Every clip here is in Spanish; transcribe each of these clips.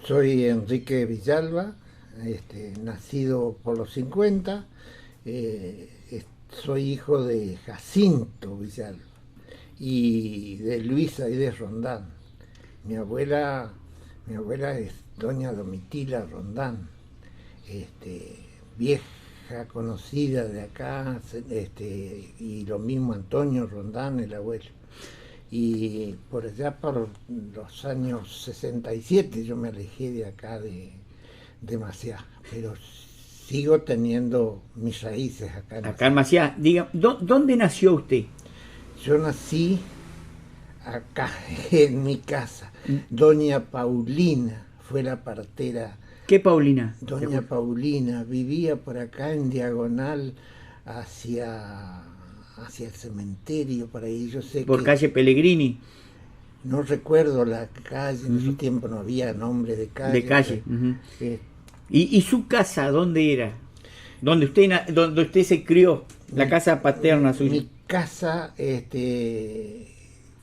Soy Enrique Villalba, nacido por los 50. Soy hijo de Jacinto Villalba y de Luisa y de Rondán. Mi abuela es doña Domitila Rondán, vieja conocida de acá, y lo mismo Antonio Rondán, el abuelo. Y por allá por los años 67 yo me alejé de acá de Maciá, pero sigo teniendo mis raíces acá en Maciá. Acá en Maciá. Diga, ¿dónde nació usted? Yo nací acá, en mi casa. Doña Paulina fue la partera. ¿Qué Paulina? Doña Paulina vivía por acá en diagonal hacia el cementerio, por ahí. Yo sé por que calle Pellegrini. no recuerdo la calle, en ese tiempo no había nombre de calle. De calle. Pero, ¿Y su casa dónde era? ¿Donde usted se crió? La casa paterna suya. Mi casa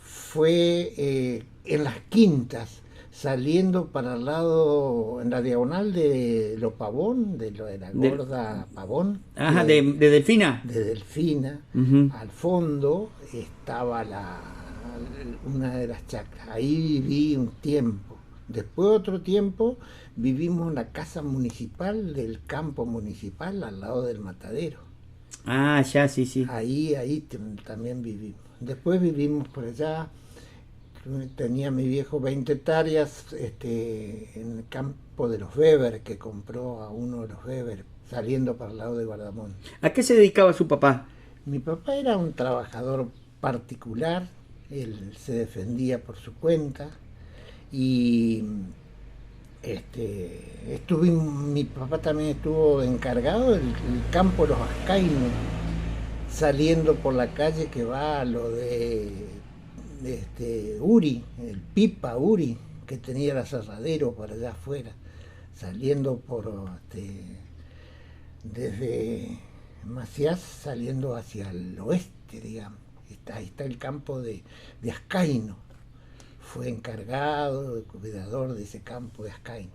fue en las Quintas, saliendo para el lado, en la diagonal de lo Pavón, de la gorda Pavón. Ajá, de Delfina. De Delfina. Al fondo estaba una de las chacras. Ahí viví un tiempo. Después otro tiempo vivimos en la casa municipal del campo municipal al lado del matadero. Ah, ya, sí. Ahí también vivimos. Después vivimos por allá. Tenía mi viejo 20 hectáreas en el campo de los Weber, que compró a uno de los Weber, saliendo para el lado de Guardamón. ¿A qué se dedicaba su papá? Mi papá era un trabajador particular, él se defendía por su cuenta y mi papá también estuvo encargado del campo Los Ascainos, saliendo por la calle que va a lo de Uri, el Pipa Uri, que tenía el aserradero por allá afuera, saliendo por desde Maciás, saliendo hacia el oeste, digamos. Ahí está el campo de Ascaino. Fue encargado, cuidador de ese campo de Ascaino.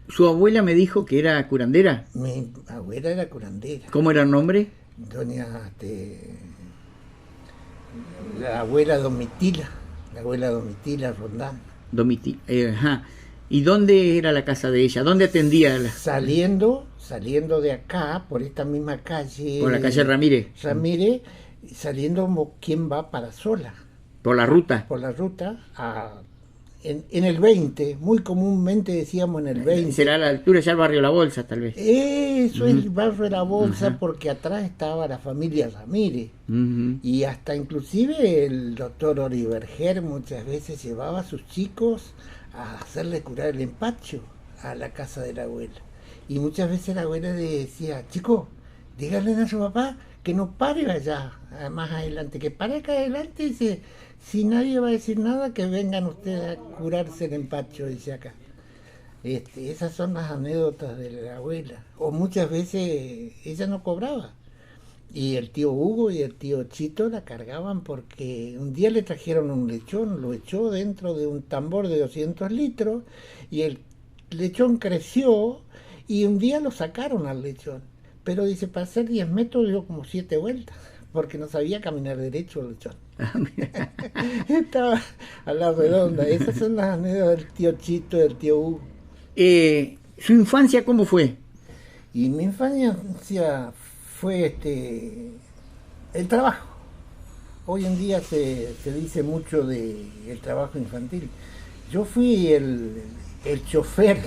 Su abuela me dijo que era curandera. Mi abuela era curandera. ¿Cómo era el nombre? Doña la abuela Domitila Rondán. Ajá. ¿Y dónde era la casa de ella? ¿Dónde atendía? Saliendo de acá, por esta misma calle. Por la calle Ramírez. Saliendo como quien va para Sola. Por la ruta. Por la ruta, en el 20, muy comúnmente decíamos en el 20. Será a la altura ya el barrio La Bolsa, tal vez. Eso es el barrio de La Bolsa, porque atrás estaba la familia Ramírez. Y hasta inclusive el doctor Oriberger muchas veces llevaba a sus chicos a hacerle curar el empacho a la casa de la abuela. Y muchas veces la abuela le decía, chico, díganle a su papá que no pare allá, más adelante, que pare acá adelante, dice, si nadie va a decir nada, que vengan ustedes a curarse el empacho, dice acá. Esas son las anécdotas de la abuela. O muchas veces ella no cobraba. Y el tío Hugo y el tío Chito la cargaban porque un día le trajeron un lechón, lo echó dentro de un tambor de 200 litros y el lechón creció y un día lo sacaron al lechón. Pero dice, para hacer 10 metros dio como 7 vueltas, porque no sabía caminar derecho el lechón. Estaba a la redonda. Esas son las anécdotas del tío Chito y del tío Hugo. ¿Su infancia cómo fue? Y mi infancia fue el trabajo. Hoy en día se dice mucho del trabajo infantil. Yo fui el chofer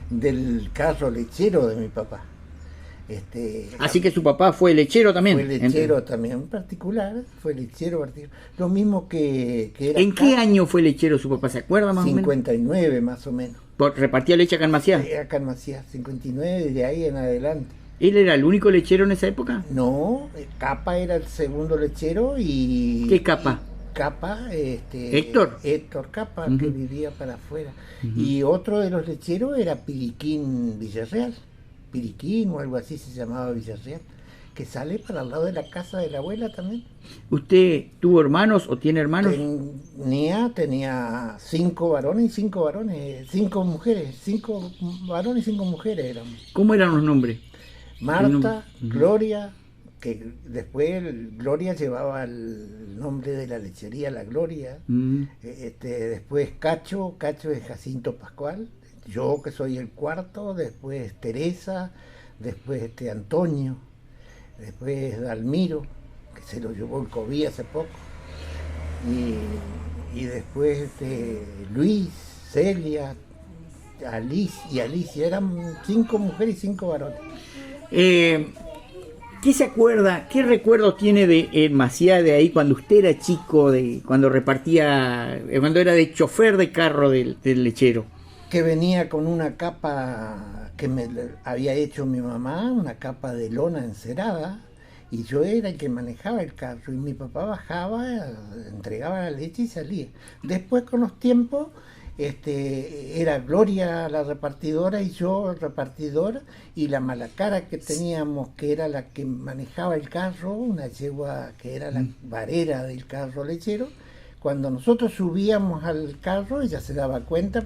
del carro lechero de mi papá. Así que su papá fue lechero también. Fue lechero también, particular, fue lechero particular. Lo mismo que era. ¿En qué año fue lechero su papá? ¿Se acuerda más 59 o menos? más o menos. ¿Repartía leche acá en Maciá? Acá en Maciá, 59, de ahí en adelante. ¿Él era el único lechero en esa época? No, Capa era el segundo lechero y... ¿Qué Capa? Capa, Héctor Capa, que vivía para afuera. Y otro de los lecheros era Piriquín Villarreal. Piriquín o algo así se llamaba Villarreal. que sale para el lado de la casa de la abuela también. ¿Usted tuvo hermanos o tiene hermanos? Tenía 5 varones y 5 varones, 5 mujeres, 5 varones y 5 mujeres éramos. ¿Cómo eran los nombres? Marta, Gloria, que después Gloria llevaba el nombre de la lechería, la Gloria. Después Cacho es Jacinto Pascual, yo que soy el cuarto, después Teresa, después Antonio, después Dalmiro, que se lo llevó el COVID hace poco, y después Luis, Celia, Alicia, eran 5 mujeres y 5 varones. ¿Qué se acuerda, qué recuerdo tiene de Maciá de ahí cuando usted era chico, cuando repartía, cuando era de chofer de carro del lechero? Que venía con una capa que me había hecho mi mamá, una capa de lona encerada, y yo era el que manejaba el carro, y mi papá bajaba, entregaba la leche y salía. Después, con los tiempos, era Gloria la repartidora y yo el repartidor, y la malacara que teníamos, que era la que manejaba el carro, una yegua que era la varera del carro lechero. Cuando nosotros subíamos al carro, ella se daba cuenta,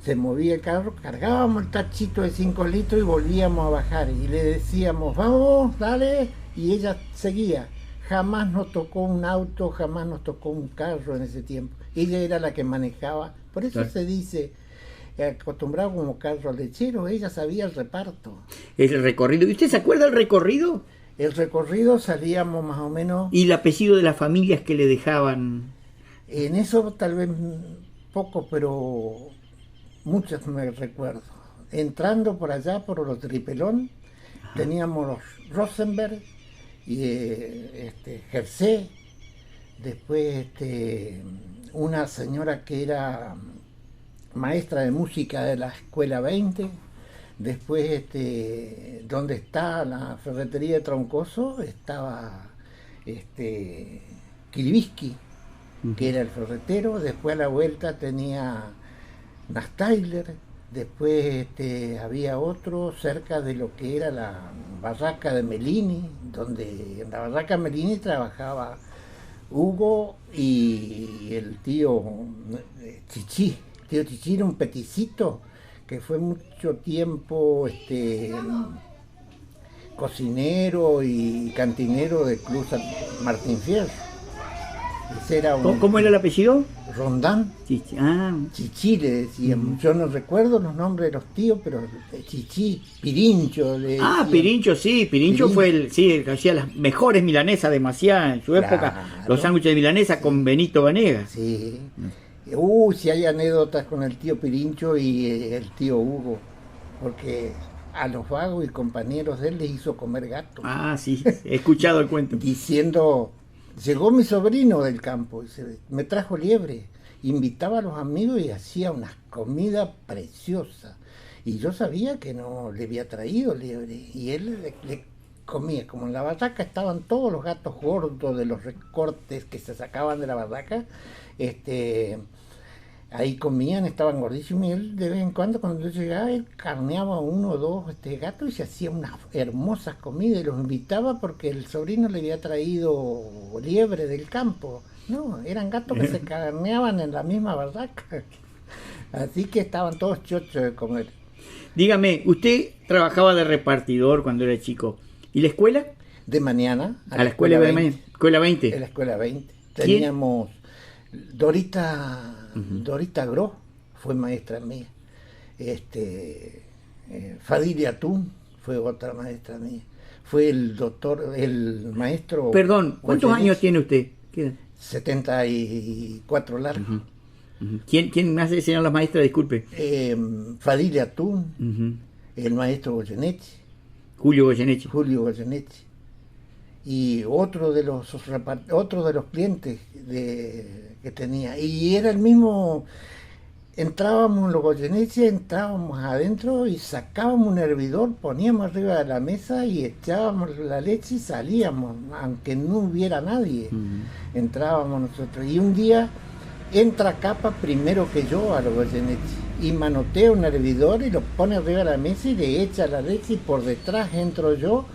se movía el carro, cargábamos el tachito de 5 litros y volvíamos a bajar, y le decíamos, vamos, dale, y ella seguía. Jamás nos tocó un auto, jamás nos tocó un carro en ese tiempo. Ella era la que manejaba. Por eso se dice, acostumbrado como carro lechero, ella sabía el reparto. El recorrido. ¿Y usted se acuerda del recorrido? El recorrido salíamos más o menos... ¿Y el apellido de las familias que le dejaban? En eso tal vez poco, pero muchas me recuerdo. Entrando por allá, por los Tripelón, teníamos los Rosenberg y Jersey. Después una señora que era maestra de música de la Escuela 20. Después donde está la ferretería de Troncoso estaba Kiribisky, que era el ferretero. Después a la vuelta tenía Nastailer. Después había otro cerca de lo que era la barraca de Melini, donde en la barraca de Melini trabajaba Hugo y el tío Chichi. El tío Chichi era un peticito que fue mucho tiempo cocinero y cantinero de Club Martín Fierro. ¿Cómo era el apellido? Rondán. Chichi, Chichi le decíamos. Yo no recuerdo los nombres de los tíos, pero Chichi, Pirincho. Pirincho, sí. Pirincho fue el que hacía las mejores milanesas de Maciá en su época. Los sándwiches de milanesa con Benito Vanegas. Sí. Si hay anécdotas con el tío Pirincho y el tío Hugo, porque a los vagos y compañeros de él les hizo comer gato. Sí, he escuchado el cuento. Diciendo... Llegó mi sobrino del campo, me trajo liebre, invitaba a los amigos y hacía unas comidas preciosas. Y yo sabía que no le había traído liebre, y él le comía. Como en la barraca estaban todos los gatos gordos de los recortes que se sacaban de la barraca, ahí comían, estaban gordísimos, y él de vez en cuando yo llegaba, él carneaba 1 o 2 gatos y se hacía unas hermosas comidas y los invitaba porque el sobrino le había traído liebre del campo. No, eran gatos que se carneaban en la misma barraca. Así que estaban todos chochos de comer. Dígame, usted trabajaba de repartidor cuando era chico. ¿Y la escuela? De mañana. ¿A la escuela de mañana? ¿Escuela 20? En la escuela 20. Teníamos Dorita Gros, fue maestra mía. Fadilia Atún fue otra maestra mía. Fue el maestro... Perdón, ¿cuántos años tiene usted? 74 largos. ¿Quién más enseñó a las maestras? Disculpe. Fadilia Atún, el maestro Goyeneche. Julio Goyeneche. Y otro de los clientes que tenía. Y era el mismo... Entrábamos en los Goyeneche, entrábamos adentro y sacábamos un hervidor, poníamos arriba de la mesa y echábamos la leche y salíamos, aunque no hubiera nadie. Entrábamos nosotros. Y un día entra Capa primero que yo a los Goyeneche y manotea un hervidor y lo pone arriba de la mesa y le echa la leche, y por detrás entro yo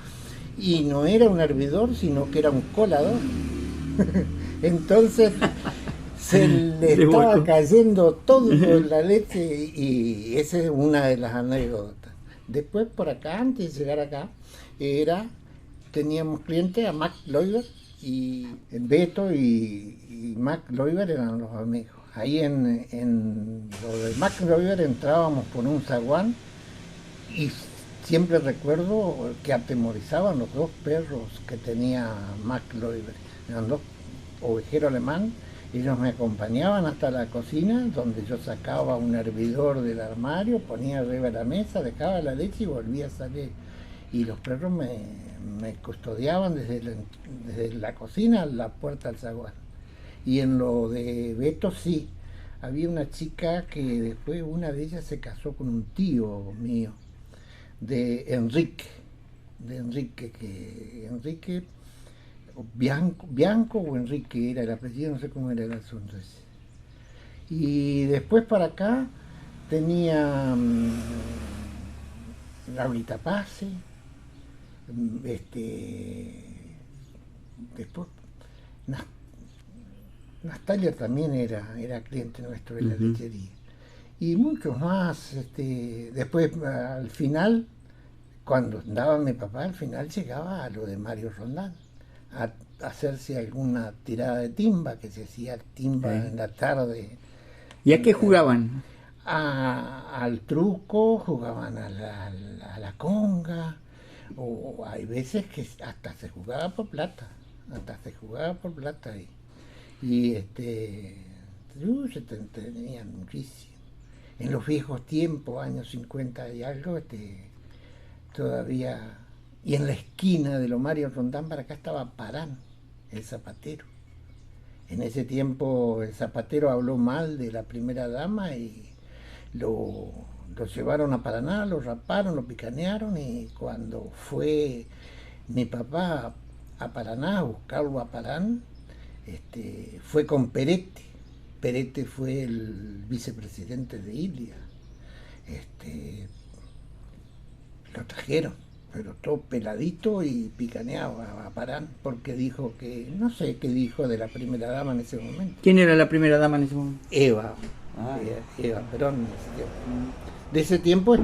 y no era un hervidor, sino que era un colador. Entonces se le estaba cayendo todo con la leche, y esa es una de las anécdotas. Después, por acá, antes de llegar acá, teníamos clientes a Mac Loiber, y Beto y Mac Loiber eran los amigos. Ahí en lo de Mac Loiber entrábamos por un zaguán, y siempre recuerdo que atemorizaban los dos perros que tenía Mac Loiber. Eran dos ovejeros alemán. Ellos me acompañaban hasta la cocina, donde yo sacaba un hervidor del armario, ponía arriba de la mesa, dejaba la leche y volvía a salir. Y los perros me custodiaban desde la cocina a la puerta del zaguán. Y en lo de Beto, sí, había una chica que después, una de ellas se casó con un tío mío, de Enrique, que Enrique, Bianco o Enrique era el apellido, no sé cómo era el asunto ese. Y después para acá tenía Laurita Pase, después Nastalia también era cliente nuestro de la lechería, y muchos más. Después, al final, cuando andaba mi papá, al final llegaba a lo de Mario Rondán, a hacerse alguna tirada de timba, que se hacía timba en la tarde. ¿Y a qué jugaban? Al truco, jugaban a la conga, o hay veces que hasta se jugaba por plata, y se tenían muchísimo. En los viejos tiempos, años 50 y algo, todavía, y en la esquina de lo Mario Rondán para acá estaba Parán, el zapatero. En ese tiempo el zapatero habló mal de la primera dama y lo llevaron a Paraná, lo raparon, lo picanearon, y cuando fue mi papá a Paraná, a buscarlo a Parán, fue con Perete. Perete fue el vicepresidente de Ilia. Lo trajeron, pero todo peladito y picaneado a Parán, porque dijo que, no sé qué dijo de la primera dama en ese momento. ¿Quién era la primera dama en ese momento? Eva Perón. De ese tiempo,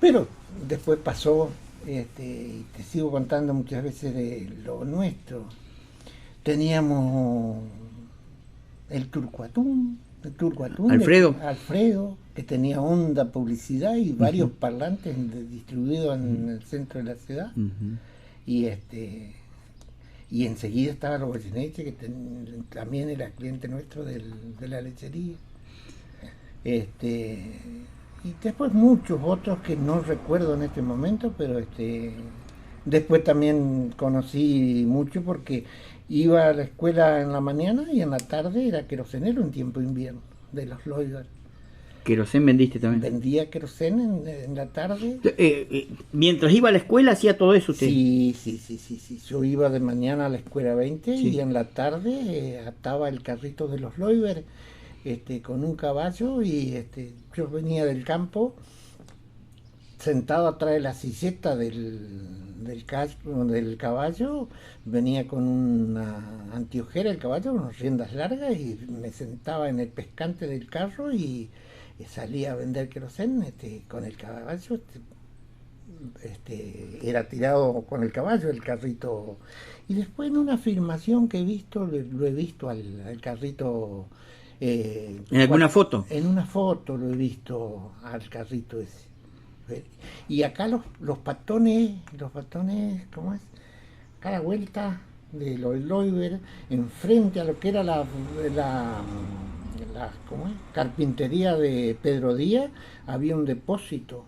pero después pasó, y te sigo contando muchas veces de lo nuestro. Teníamos el Turcuatún, Alfredo, que tenía Onda Publicidad y varios parlantes distribuidos en el centro de la ciudad. Y enseguida estaba los Goyeneche, que también era cliente nuestro de la lechería. Y después muchos otros que no recuerdo en este momento, pero después también conocí mucho, porque iba a la escuela en la mañana y en la tarde era querosenero en tiempo de invierno, de los Loiber. ¿Querosén vendiste también? Vendía querosén en la tarde. Mientras iba a la escuela, ¿hacía todo eso usted? Sí. Yo iba de mañana a la escuela 20 y en la tarde ataba el carrito de los Loiber con un caballo, y yo venía del campo sentado atrás de la silleta del caballo, venía con una antiojera el caballo, unas riendas largas, y me sentaba en el pescante del carro y salía a vender querosén con el caballo. Era tirado con el caballo el carrito, y después en una filmación que he visto, lo he visto al carrito. ¿En alguna foto? En una foto lo he visto al carrito ese. Y acá los patones, ¿cómo es? Acá a la vuelta de los Loiber, enfrente a lo que era la ¿cómo es? Carpintería de Pedro Díaz, había un depósito.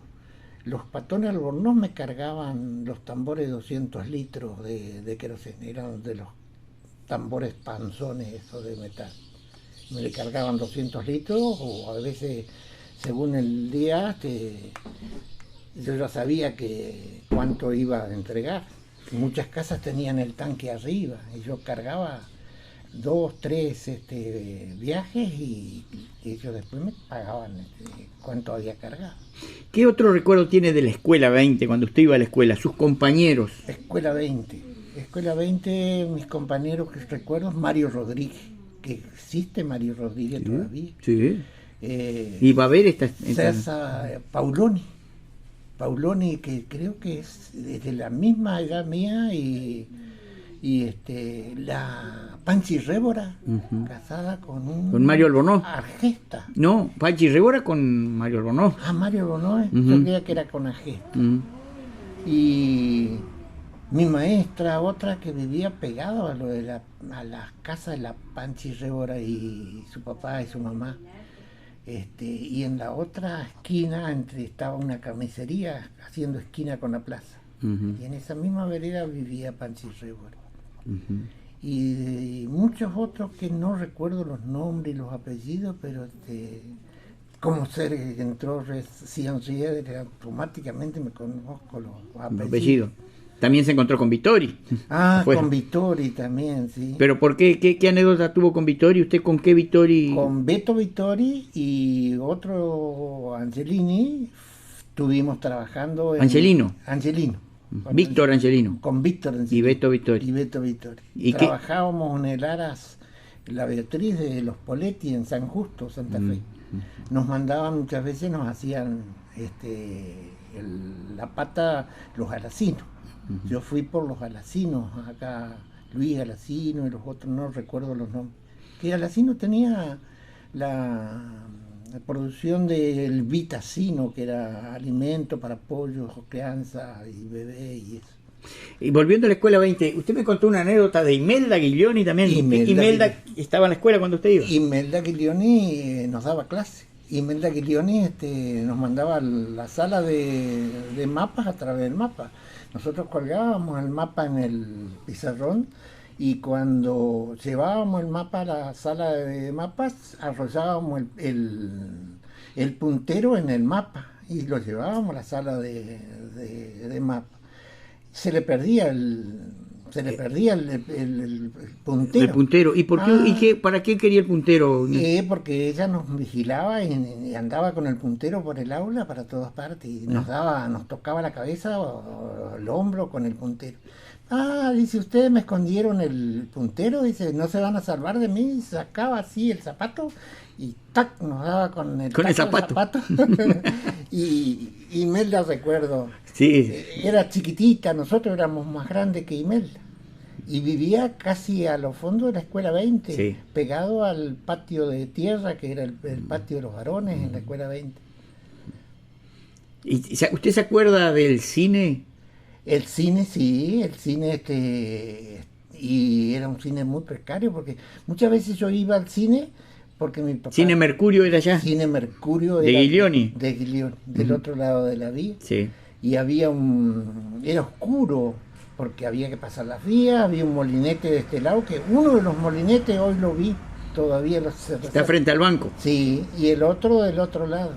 Los patones Albornoz me cargaban los tambores de 200 litros de queroseno, eran de los tambores panzones esos de metal. Me le cargaban 200 litros, o a veces, según el día, yo ya sabía cuánto iba a entregar. Muchas casas tenían el tanque arriba, y yo cargaba 2, 3 viajes y ellos después me pagaban cuánto había cargado. ¿Qué otro recuerdo tiene de la escuela 20 cuando usted iba a la escuela? Sus compañeros. Escuela 20. Escuela 20, mis compañeros que recuerdo, Mario Rodríguez, que existe Mario Rodríguez Sí, todavía. sí. Y va a haber esta... César Pauloni, que creo que es de la misma edad mía, y la Panchi Rébora, casada con Mario Albornoz. Argesta. No, Panchi Rébora con Mario Albornoz. Ah, Mario Albornoz, yo creía que era con Argesta. Y mi maestra, otra que vivía pegado a la casa de la Panchi Rébora y su papá y su mamá. Y en la otra esquina estaba una carnicería haciendo esquina con la plaza. Y en esa misma vereda vivía Panchi Rébora. Y muchos otros que no recuerdo los nombres y los apellidos, pero como ser que entró recién automáticamente me conozco los apellidos. También se encontró con Vittori. Con Vittori también, sí. ¿Pero por qué? ¿Qué anécdota tuvo con Vittori? ¿Usted con qué Vittori? Con Beto Vittori y otro Angelini estuvimos trabajando Angelino. Víctor Angelino. Con Víctor Angelino. Y Beto Vittori. ¿Y trabajábamos en el Aras, la Beatriz de los Poletti en San Justo, Santa Fe. Nos mandaban muchas veces, nos hacían la pata los alacinos. Yo fui por los alacinos, acá Luis Alacino y los otros, no recuerdo los nombres. Que Alacino tenía la producción del Vitacino, que era alimento para pollos, crianza y bebé y eso. Y volviendo a la escuela 20, usted me contó una anécdota de Imelda Guilioni también. Imelda estaba en la escuela cuando usted iba. Imelda Guilioni nos daba clase. Imelda Guilioni nos mandaba a la sala de mapas a través del mapa. Nosotros colgábamos el mapa en el pizarrón y cuando llevábamos el mapa a la sala de mapas, arrollábamos el puntero en el mapa y lo llevábamos a la sala de mapa. Se le perdía el puntero. El puntero. ¿Y por qué, para qué quería el puntero? Porque ella nos vigilaba y andaba con el puntero por el aula para todas partes y nos tocaba la cabeza o el hombro con el puntero. Dice, ustedes me escondieron el puntero, dice, no se van a salvar de mí. Y sacaba así el zapato y ¡tac! Nos daba con el zapato. y Imelda, recuerdo, era chiquitita, nosotros éramos más grandes que Imelda. Y vivía casi a los fondos de la escuela 20, pegado al patio de tierra, que era el patio de los varones en la escuela 20. ¿Y usted se acuerda del cine? El cine, sí, y era un cine muy precario, porque muchas veces yo iba al cine, porque mi papá... ¿Cine Mercurio era allá? Cine Mercurio de Guilioni. De Guilioni, del otro lado de la vía. Sí. Y era oscuro, porque había que pasar las vías, había un molinete de este lado, que uno de los molinetes hoy lo vi, todavía está frente al banco. Sí, y el otro del otro lado.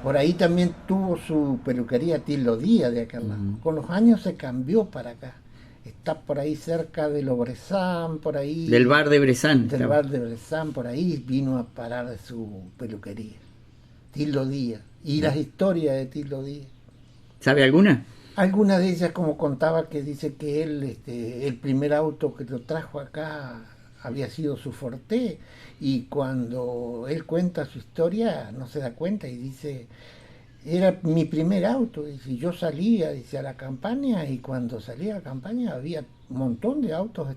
Por ahí también tuvo su peluquería Tillo Díaz de acá al lado. Con los años se cambió para acá. Está por ahí cerca de Bressan, por ahí... Del bar de Bressan. Del bar de Bressan, por ahí vino a parar de su peluquería. Tillo Díaz. Y las historias de Tillo Díaz. ¿Sabe alguna? Alguna de ellas, como contaba, que dice que él, el primer auto que lo trajo acá había sido su Forte, y cuando él cuenta su historia no se da cuenta y dice, era mi primer auto, dice, yo salía, dice, a la campaña, y cuando salía a la campaña había un montón de autos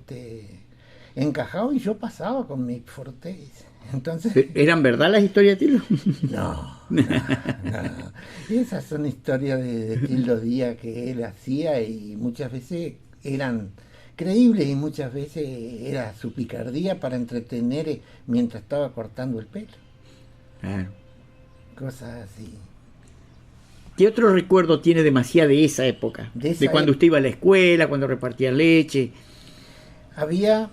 encajados y yo pasaba con mi Forte, dice. Entonces, ¿eran verdad las historias de Tillo? No. Esas son historias de Tillo Díaz que él hacía y muchas veces eran creíbles y muchas veces era su picardía para entretener mientras estaba cortando el pelo. Claro. Cosas así. ¿Qué otro recuerdo tiene demasiado de esa época? De cuando usted iba a la escuela, cuando repartía leche. Había,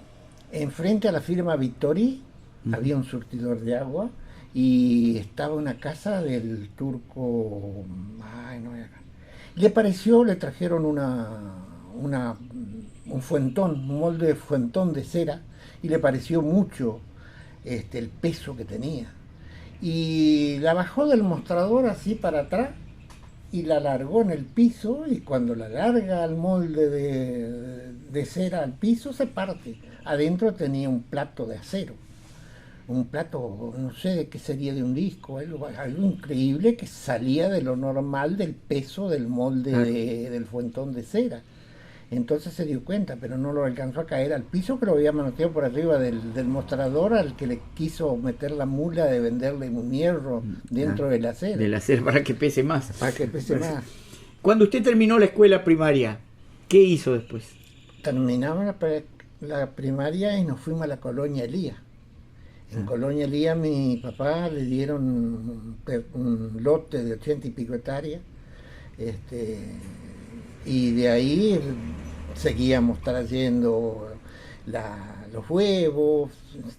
enfrente a la firma Vittori, había un surtidor de agua y estaba una casa del turco. Le trajeron un fuentón, un molde de fuentón de cera y le pareció mucho el peso que tenía. Y la bajó del mostrador así para atrás y la largó en el piso, y cuando la larga al molde de cera al piso se parte. Adentro tenía un plato de acero, un plato, no sé de qué sería, de un disco, algo increíble que salía de lo normal del peso del molde del fuentón de cera. Entonces se dio cuenta, pero no lo alcanzó a caer al piso, que lo había manoteado por arriba del mostrador al que le quiso meter la mula de venderle un hierro dentro del acero. Del acero para que pese más. Para que pese más. Cuando usted terminó la escuela primaria, ¿qué hizo después? Terminamos la primaria y nos fuimos a la Colonia Elías. En Colonia Elías mi papá le dieron un lote de 80 y pico hectáreas. Y de ahí seguíamos trayendo los huevos,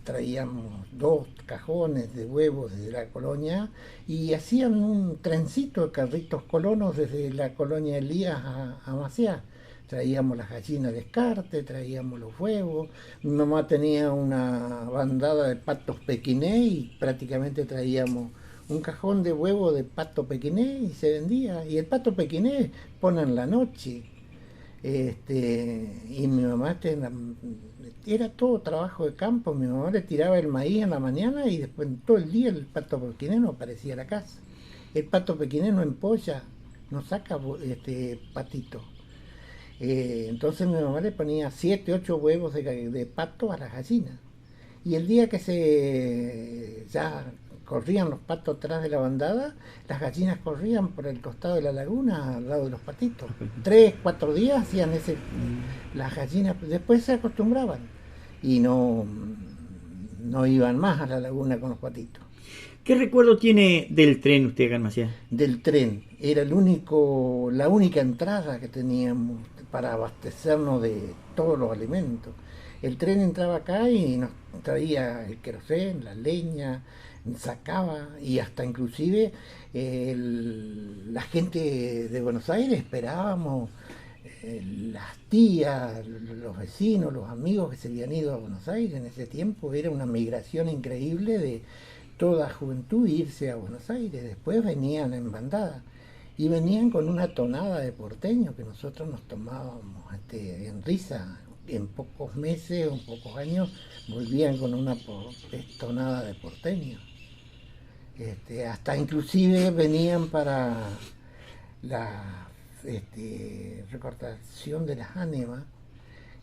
traíamos 2 cajones de huevos desde la colonia y hacían un trencito de carritos colonos desde la Colonia Elías a Maciá. Traíamos las gallinas de descarte, traíamos los huevos. Mi mamá tenía una bandada de patos pequinés y prácticamente traíamos un cajón de huevo de pato pequinés y se vendía. Y el pato pequinés pone en la noche. Y mi mamá era todo trabajo de campo. Mi mamá le tiraba el maíz en la mañana y después todo el día el pato pequinés no aparecía a la casa. El pato pequinés no empolla, no saca patito. Entonces mi mamá le ponía 7, 8 huevos de pato a las gallinas. Y el día que ya corrían los patos atrás de la bandada, las gallinas corrían por el costado de la laguna al lado de los patitos. 3, 4 días hacían las gallinas, después se acostumbraban y no iban más a la laguna con los patitos. ¿Qué recuerdo tiene del tren usted, acá en Maciá? Del tren, era la única entrada que teníamos para abastecernos de todos los alimentos. El tren entraba acá y nos traía el querosén, la leña, sacaba, y hasta inclusive la gente de Buenos Aires esperábamos, las tías, los vecinos, los amigos que se habían ido a Buenos Aires en ese tiempo. Era una migración increíble de toda juventud irse a Buenos Aires. Después venían en bandada y venían con una tonada de porteño que nosotros nos tomábamos en risa. En pocos meses o en pocos años volvían con una tonada de porteño. Hasta inclusive venían para la recortación de las ánimas,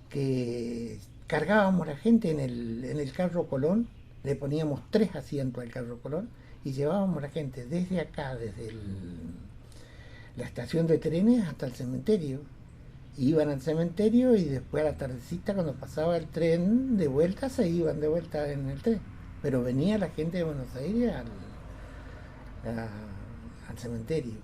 que cargábamos a la gente en el carro Colón, le poníamos 3 asientos al carro Colón y llevábamos a la gente desde acá, desde la estación de trenes hasta el cementerio. Iban al cementerio y después a la tardecita, cuando pasaba el tren de vuelta, se iban de vuelta en el tren. Pero venía la gente de Buenos Aires al cementerio.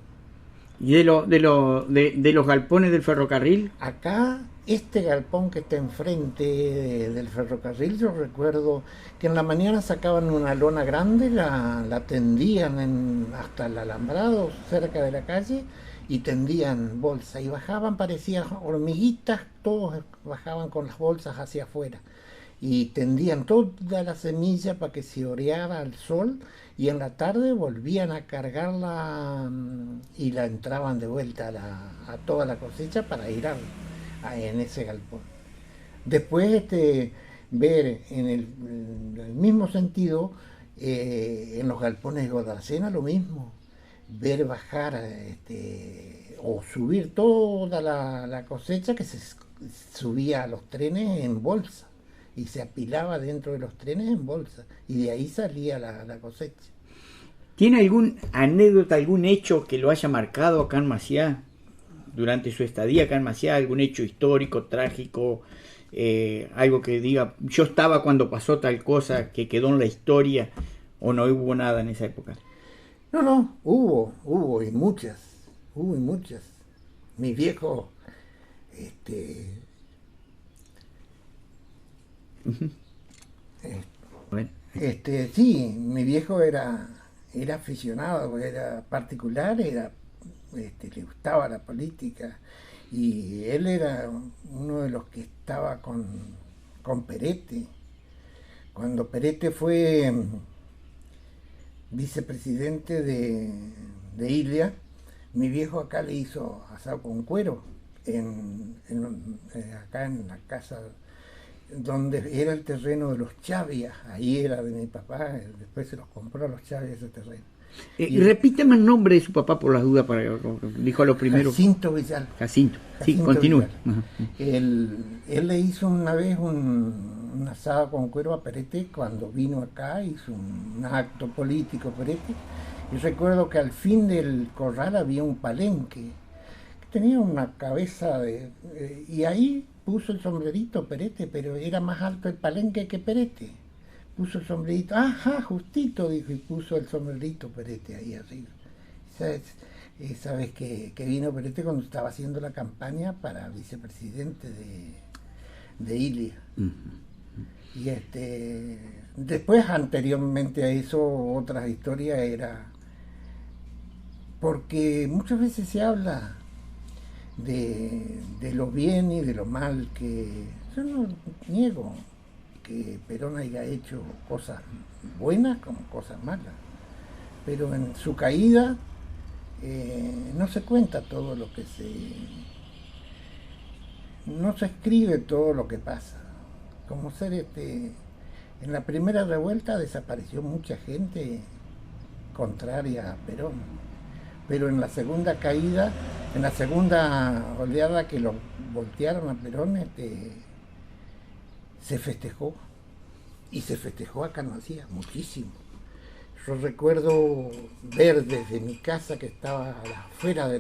¿Y de los galpones del ferrocarril? Acá, este galpón que está enfrente del ferrocarril, yo recuerdo que en la mañana sacaban una lona grande, la tendían hasta el alambrado cerca de la calle, y tendían bolsa y bajaban, parecían hormiguitas, todos bajaban con las bolsas hacia afuera y tendían toda la semilla para que se oreara al sol, y en la tarde volvían a cargarla y la entraban de vuelta a toda la cosecha para ir en ese galpón. Después ver en el mismo sentido, en los galpones de Godarcena lo mismo, ver bajar o subir toda la cosecha que se subía a los trenes en bolsa y se apilaba dentro de los trenes en bolsa, y de ahí salía la cosecha. ¿Tiene alguna anécdota, algún hecho que lo haya marcado acá en Maciá durante su estadía acá en Maciá? ¿Algún hecho histórico, trágico, algo que diga, yo estaba cuando pasó tal cosa, que quedó en la historia, o no hubo nada en esa época? No, hubo y muchas, Mi viejo, sí, mi viejo era aficionado, era particular, le gustaba la política, y él era uno de los que estaba con Perete, Cuando Perete fue vicepresidente de Ilia, mi viejo acá le hizo asado con cuero, acá en la casa donde era el terreno de los Chavias, ahí era de mi papá, después se los compró a los Chavias ese terreno. Repítame el nombre de su papá por las dudas, dijo a lo primero. Jacinto Villal. Jacinto, sí, continúe. Él le hizo una vez un asado con cuero a Perete cuando vino acá, hizo un acto político Perete, y recuerdo que al fin del corral había un palenque, que tenía una cabeza y ahí puso el sombrerito Perete, pero era más alto el palenque que Perete. Puso el sombrerito, ajá, justito, dijo, y puso el sombrerito Perete ahí arriba. Sabes que vino Perete cuando estaba haciendo la campaña para vicepresidente de Ilia. Y después, anteriormente a eso, otra historia era, porque muchas veces se habla de lo bien y de lo mal, que yo no niego que Perón haya hecho cosas buenas como cosas malas, pero en su caída no se cuenta todo lo que no se escribe todo lo que pasa. Como ser en la primera revuelta desapareció mucha gente contraria a Perón, pero en la segunda caída, en la segunda oleada que lo voltearon a Perón, se festejó, y se festejó acá en Macías muchísimo. Yo recuerdo ver desde mi casa, que estaba afuera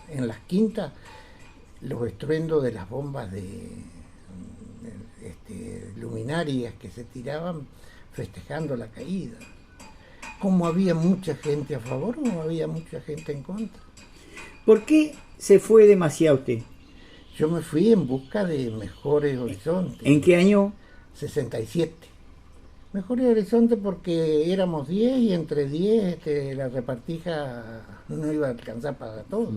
en las quintas, los estruendos de las bombas luminarias que se tiraban festejando la caída. Como había mucha gente a favor o había mucha gente en contra. ¿Por qué se fue de Maciá usted? Yo me fui en busca de mejores horizontes. ¿En qué año? 67. Mejores horizontes porque éramos 10 y entre 10 la repartija no iba a alcanzar para todos.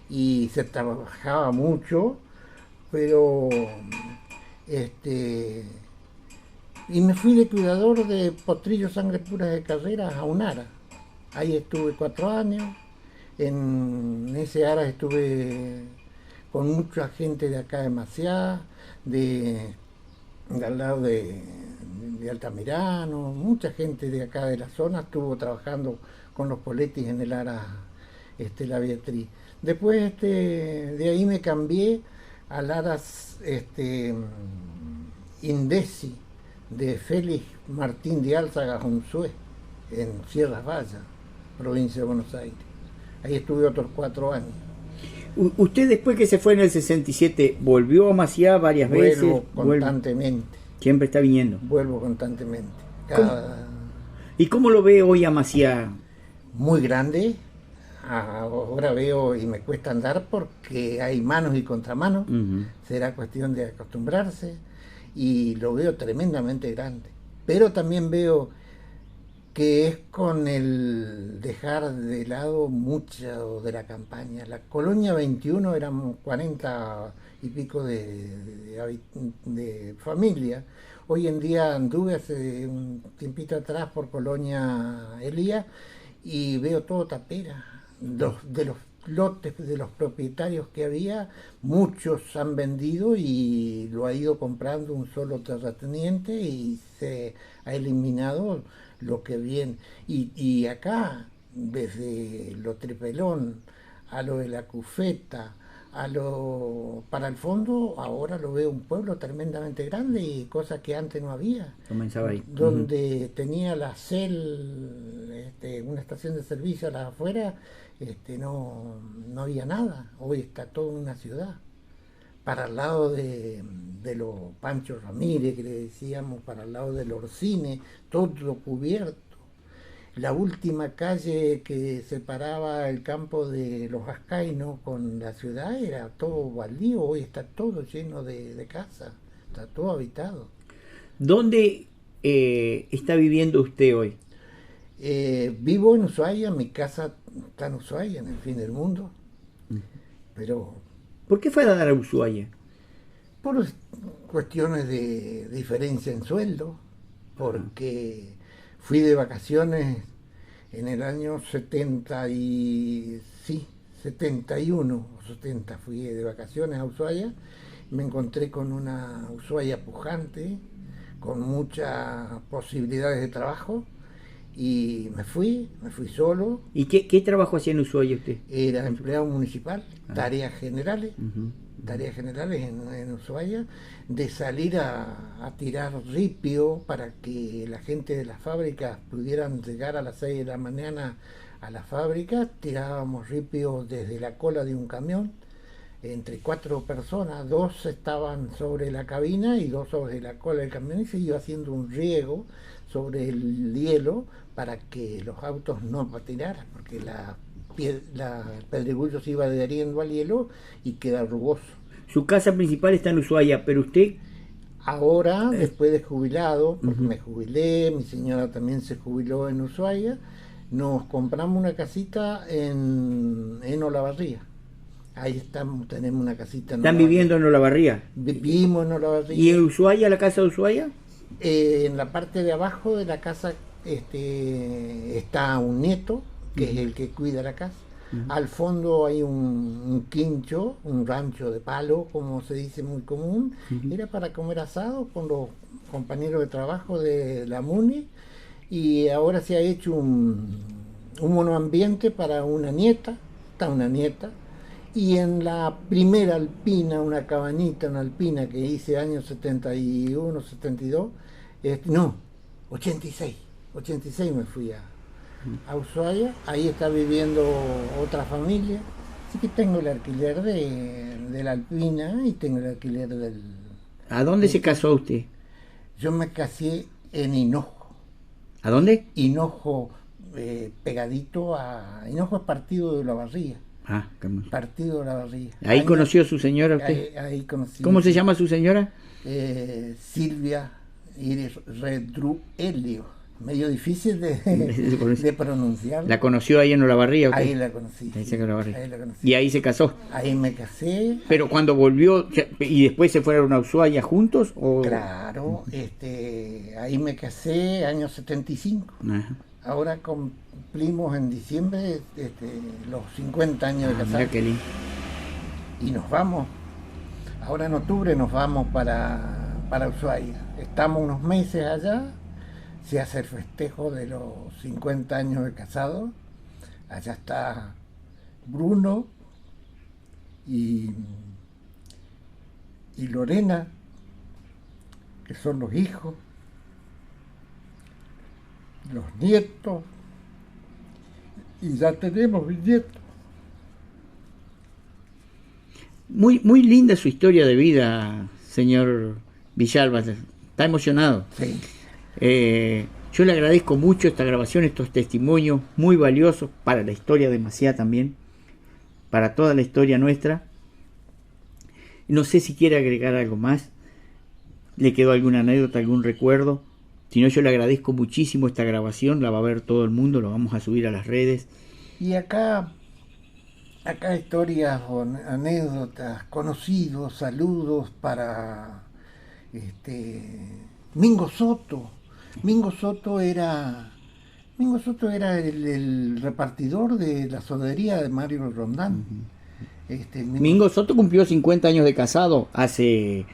Y se trabajaba mucho, pero y me fui de cuidador de Potrillo Sangre Pura de Carreras a Unara. Ahí estuve 4 años. En ese ARA estuve con mucha gente de acá de Maciá, de al lado de Altamirano, mucha gente de acá de la zona estuvo trabajando con los Poletis en el ARA La Beatriz. Después de ahí me cambié al ARA Indesi de Félix Martín de Álzaga Junzué, en Sierras Vallas, provincia de Buenos Aires. Ahí estuve otros 4 años. ¿Usted después que se fue en el 67 volvió a Maciá varias veces? Vuelvo constantemente. Siempre está viniendo. Vuelvo constantemente. ¿Y cómo lo ve hoy a Maciá? Muy grande. Ahora veo y me cuesta andar porque hay manos y contramanos. Será cuestión de acostumbrarse. Y lo veo tremendamente grande. Pero también veo que es con el dejar de lado mucho de la campaña. La Colonia 21 eran 40 y pico de familias. Hoy en día anduve hace un tiempito atrás por Colonia Elía y veo todo tapera. De los lotes de los propietarios que había, muchos han vendido y lo ha ido comprando un solo terrateniente y se ha eliminado lo que viene. Y acá, desde lo Tripelón a lo de la Cufeta, para el fondo, ahora lo veo un pueblo tremendamente grande y cosas que antes no había. Comenzaba ahí. Donde tenía la CEL, una estación de servicio a las afueras, no había nada. Hoy está todo en una ciudad. Para el lado de los Pancho Ramírez, que le decíamos, para el lado del Orsine, todo cubierto. La última calle que separaba el campo de los Ascainos con la ciudad era todo baldío, hoy está todo lleno de casas, está todo habitado. ¿Dónde está viviendo usted hoy? Vivo en Ushuaia, mi casa está en Ushuaia, en el fin del mundo, pero... ¿Por qué fue a dar a Ushuaia? Por cuestiones de diferencia en sueldo. porque fui de vacaciones en el año 71 o 70, fui de vacaciones a Ushuaia. Me encontré con una Ushuaia pujante, con muchas posibilidades de trabajo, y me fui solo. ¿Y qué trabajo hacía en Ushuaia usted? Era empleado municipal, tareas generales, en Ushuaia, de salir a tirar ripio para que la gente de las fábricas pudieran llegar a las 6 de la mañana a la fábrica. Tirábamos ripio desde la cola de un camión, entre 4 personas, 2 estaban sobre la cabina y 2 sobre la cola del camión, y se iba haciendo un riego sobre el hielo para que los autos no patinaran, porque el pedregullo se iba adheriendo al hielo y queda rugoso. Su casa principal está en Ushuaia, pero usted... Ahora, después de jubilado, porque me jubilé, mi señora también se jubiló en Ushuaia, nos compramos una casita en Olavarría. Ahí estamos, tenemos una casita en ¿Están viviendo en Olavarría? Vivimos en Olavarría. ¿Y en Ushuaia, la casa de Ushuaia? En la parte de abajo de la casa está un nieto, que es el que cuida la casa. Al fondo hay un quincho, un rancho de palo, como se dice, muy común. Era para comer asado con los compañeros de trabajo de la MUNI, y ahora se ha hecho un monoambiente para una nieta, está una nieta. Y en la primera alpina, una cabañita, una alpina que hice años 71, 72, 86 me fui a Ushuaia. Ahí está viviendo otra familia. Así que tengo el alquiler de la alpina y tengo el alquiler del... ¿A dónde se casó usted? Yo me casé en Hinojo. ¿A dónde? Hinojo, pegadito a... Hinojo es partido de Olavarría. Partido de Olavarría. ¿Ahí conoció a su señora usted? Ahí conocí. ¿Cómo se llama su señora? Silvia Redruelio. Medio difícil de pronunciar. ¿La conoció ahí en Olavarría usted? Ahí la conocí. Ahí la conocí. ¿Y ahí se casó? Ahí me casé. ¿Pero cuando volvió y después se fueron a Ushuaia juntos? ¿O? Claro, ahí me casé año 75. Ajá. Ahora cumplimos en diciembre los 50 años de casado. Mira qué lindo. Y nos vamos, ahora en octubre nos vamos para Ushuaia. Estamos unos meses allá, se hace el festejo de los 50 años de casado. Allá está Bruno y Lorena, que son los hijos, los nietos, y ya tenemos bisnietos. Muy, muy linda su historia de vida, señor Villalba. Está emocionado. Sí. Yo le agradezco mucho esta grabación, estos testimonios muy valiosos para la historia de Maciá también, para toda la historia nuestra. No sé si quiere agregar algo más, le quedó alguna anécdota, algún recuerdo. Si no, yo le agradezco muchísimo esta grabación, la va a ver todo el mundo, lo vamos a subir a las redes. Y acá historias o anécdotas, conocidos, saludos para Mingo Soto. Mingo Soto era el repartidor de la sodería de Mario Rondán. Mingo Soto cumplió 50 años de casado hace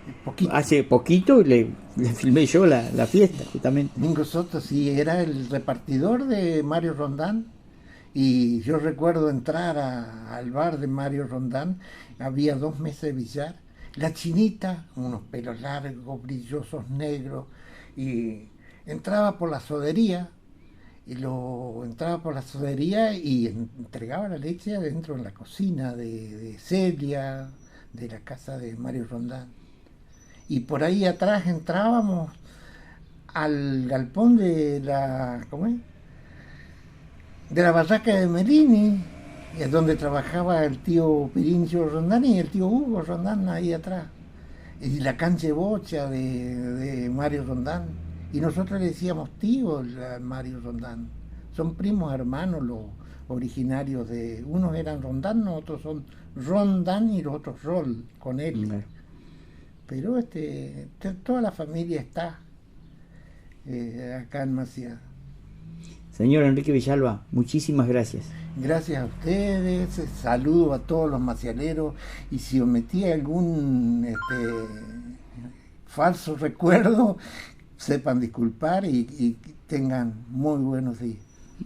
poquito, le filmé yo la fiesta, justamente. Mingo Soto sí era el repartidor de Mario Rondán, y yo recuerdo entrar al bar de Mario Rondán, había 2 mesas de billar, la chinita, unos pelos largos, brillosos, negros, y entraba por la sodería, y entregaba la leche adentro en la cocina de Celia, de la casa de Mario Rondán. Y por ahí atrás entrábamos al galpón de la barraca de Merini, es donde trabajaba el tío Pirincho Rondán y el tío Hugo Rondán ahí atrás. Y la cancha de bocha de Mario Rondán. Y nosotros le decíamos tío a Mario Rondán. Son primos hermanos los originarios de... Unos eran Rondán, otros son Rondán y los otros Rol, con él. Pero toda la familia está. acá en Maciá. Señor Enrique Villalba, muchísimas gracias. Gracias a ustedes, saludo a todos los macianeros, y si omití algún falso recuerdo, sepan disculpar y tengan muy buenos días.